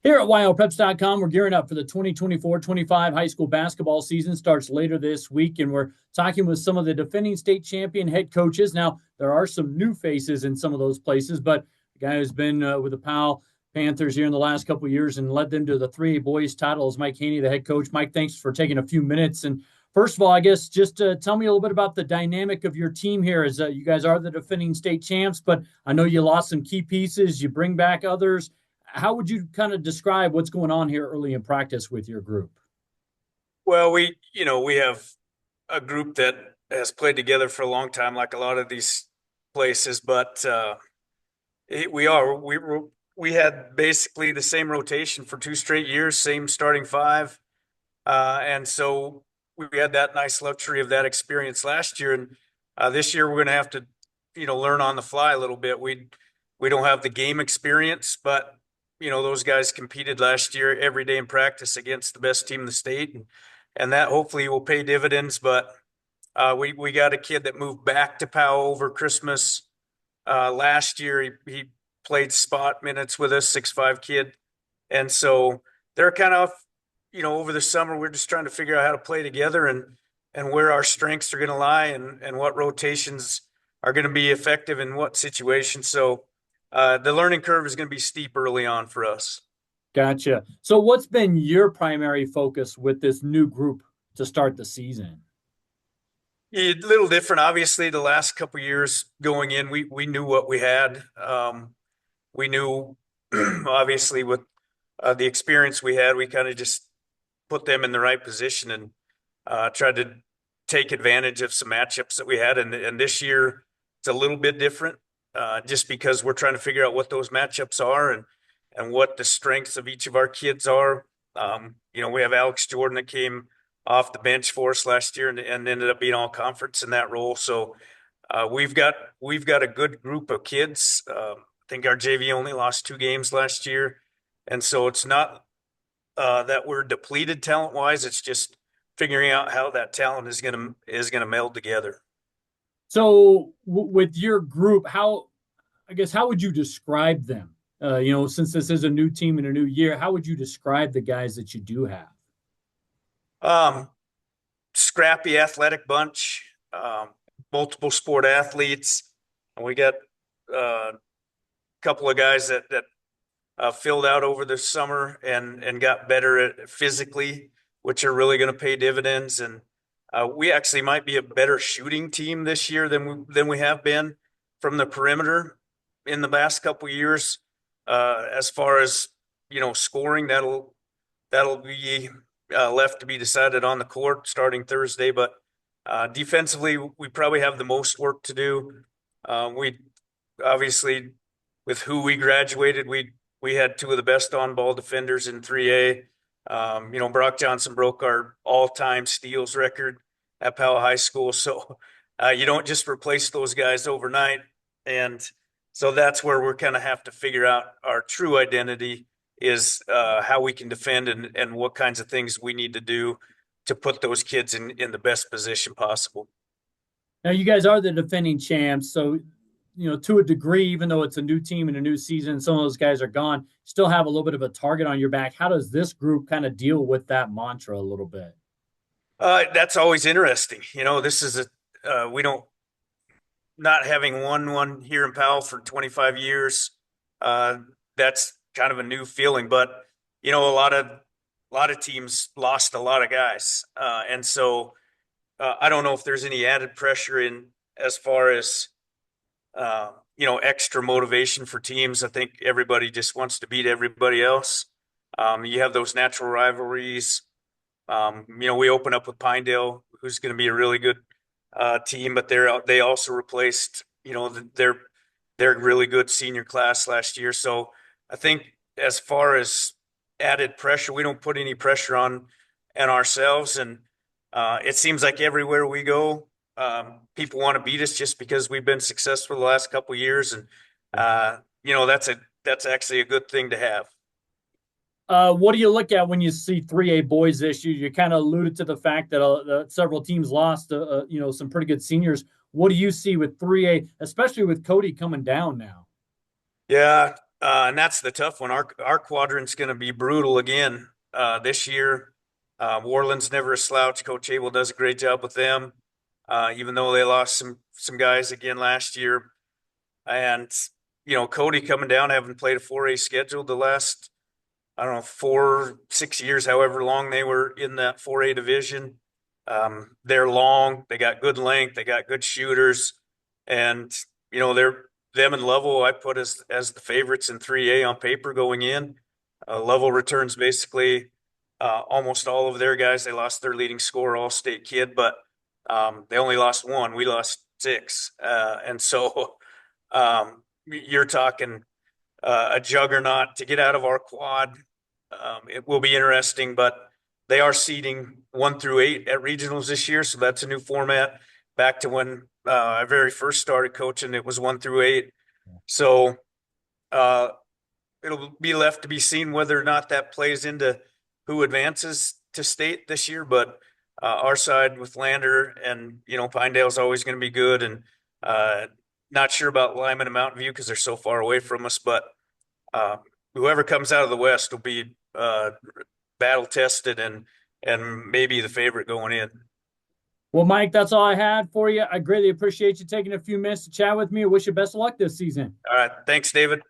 Here at Wyopreps.com, we're gearing up for the 2024-25 high school basketball season. Starts later this week, and we're talking with some of the defending state champion head coaches. Now, there are some new faces in some of those places, but the guy who's been with the Powell Panthers here in the last couple of years and led them to the 3A boys title is Mike Heny, the head coach. Mike, thanks for taking a few minutes. And first of all, I guess just tell me a little bit about the dynamic of your team here. As you guys are the defending state champs, but I know you lost some key pieces. You bring back others. How would you kind of describe what's going on here early in practice with your group? Well, we have a group that has played together for a long time, like a lot of these places. But we had basically the same rotation for 2 straight years, same starting five, and so we had that nice luxury of that experience last year. And this year we're going to have to, learn on the fly a little bit. We don't have the game experience, but those guys competed last year every day in practice against the best team in the state, and that hopefully will pay dividends. But we got a kid that moved back to Powell over Christmas last year. He played spot minutes with us, 6'5" kid, and so they're kind of, over the summer we're just trying to figure out how to play together and where our strengths are going to lie and what rotations are going to be effective in what situations. So the learning curve is going to be steep early on for us. Gotcha. So what's been your primary focus with this new group to start the season? A little different, obviously. The last couple of years going in, we knew what we had. We knew, obviously, with the experience we had, we kind of just put them in the right position and tried to take advantage of some matchups that we had. And this year, it's a little bit different. Just because we're trying to figure out what those matchups are and what the strengths of each of our kids are. We have Alex Jordan that came off the bench for us last year and ended up being all conference in that role. So we've got a good group of kids. I think our JV only lost 2 games last year, and so it's not that we're depleted talent wise. It's just figuring out how that talent is gonna meld together. So with your group, how would you describe them? Since this is a new team in a new year, how would you describe the guys that you do have? Scrappy, athletic bunch, multiple sport athletes. And we got a couple of guys that filled out over the summer and got better at physically, which are really going to pay dividends. And we actually might be a better shooting team this year than we have been from the perimeter in the last couple of years. As far as scoring, that'll be left to be decided on the court starting Thursday. But defensively, we probably have the most work to do. We obviously, with who we graduated, we had 2 of the best on-ball defenders in 3A. Brock Johnson broke our all-time steals record at Powell High School. So you don't just replace those guys overnight. And so that's where we're kind of have to figure out our true identity is how we can defend and what kinds of things we need to do to put those kids in the best position possible. Now, you guys are the defending champs, so to a degree, even though it's a new team and a new season, some of those guys are gone, still have a little bit of a target on your back. How does this group kind of deal with that mantra a little bit? That's always interesting. This is we don't, not having won one here in Powell for 25 years. That's kind of a new feeling, but a lot of teams lost a lot of guys. And so I don't know if there's any added pressure in as far as extra motivation for teams. I think everybody just wants to beat everybody else. You have those natural rivalries. We open up with Pinedale, who's going to be a really good team, but they also replaced, their really good senior class last year. So I think as far as added pressure, we don't put any pressure on ourselves. And it seems like everywhere we go, people want to beat us just because we've been successful the last couple of years. And, that's actually a good thing to have. What do you look at when you see 3A boys this year? You kind of alluded to the fact that several teams lost, some pretty good seniors. What do you see with 3A, especially with Cody coming down now? Yeah, And that's the tough one. Our quadrant's going to be brutal again this year. Warland's never a slouch. Coach Abel does a great job with them, even though they lost some guys again last year. And Cody coming down, having played a 4A schedule the last, I don't know, 4-6 years, however long they were in that 4A division. They're long. They got good length. They got good shooters, and them and Lovell I put as the favorites in 3A on paper going in. Lovell returns basically almost all of their guys. They lost their leading scorer, all-state kid, but they only lost one. We lost 6, and so you're talking a juggernaut to get out of our quad. It will be interesting, but they are seeding 1 through 8 at regionals this year, so that's a new format. Back to when I very first started coaching, it was 1 through 8. So it'll be left to be seen whether or not that plays into who advances to state this year. But our side with Lander and Pinedale's always going to be good, and not sure about Lyman and Mountain View because they're so far away from us. But whoever comes out of the West will be battle tested and maybe the favorite going in. Well, Mike, that's all I had for you. I greatly appreciate you taking a few minutes to chat with me. I wish you best of luck this season. All right. Thanks, David.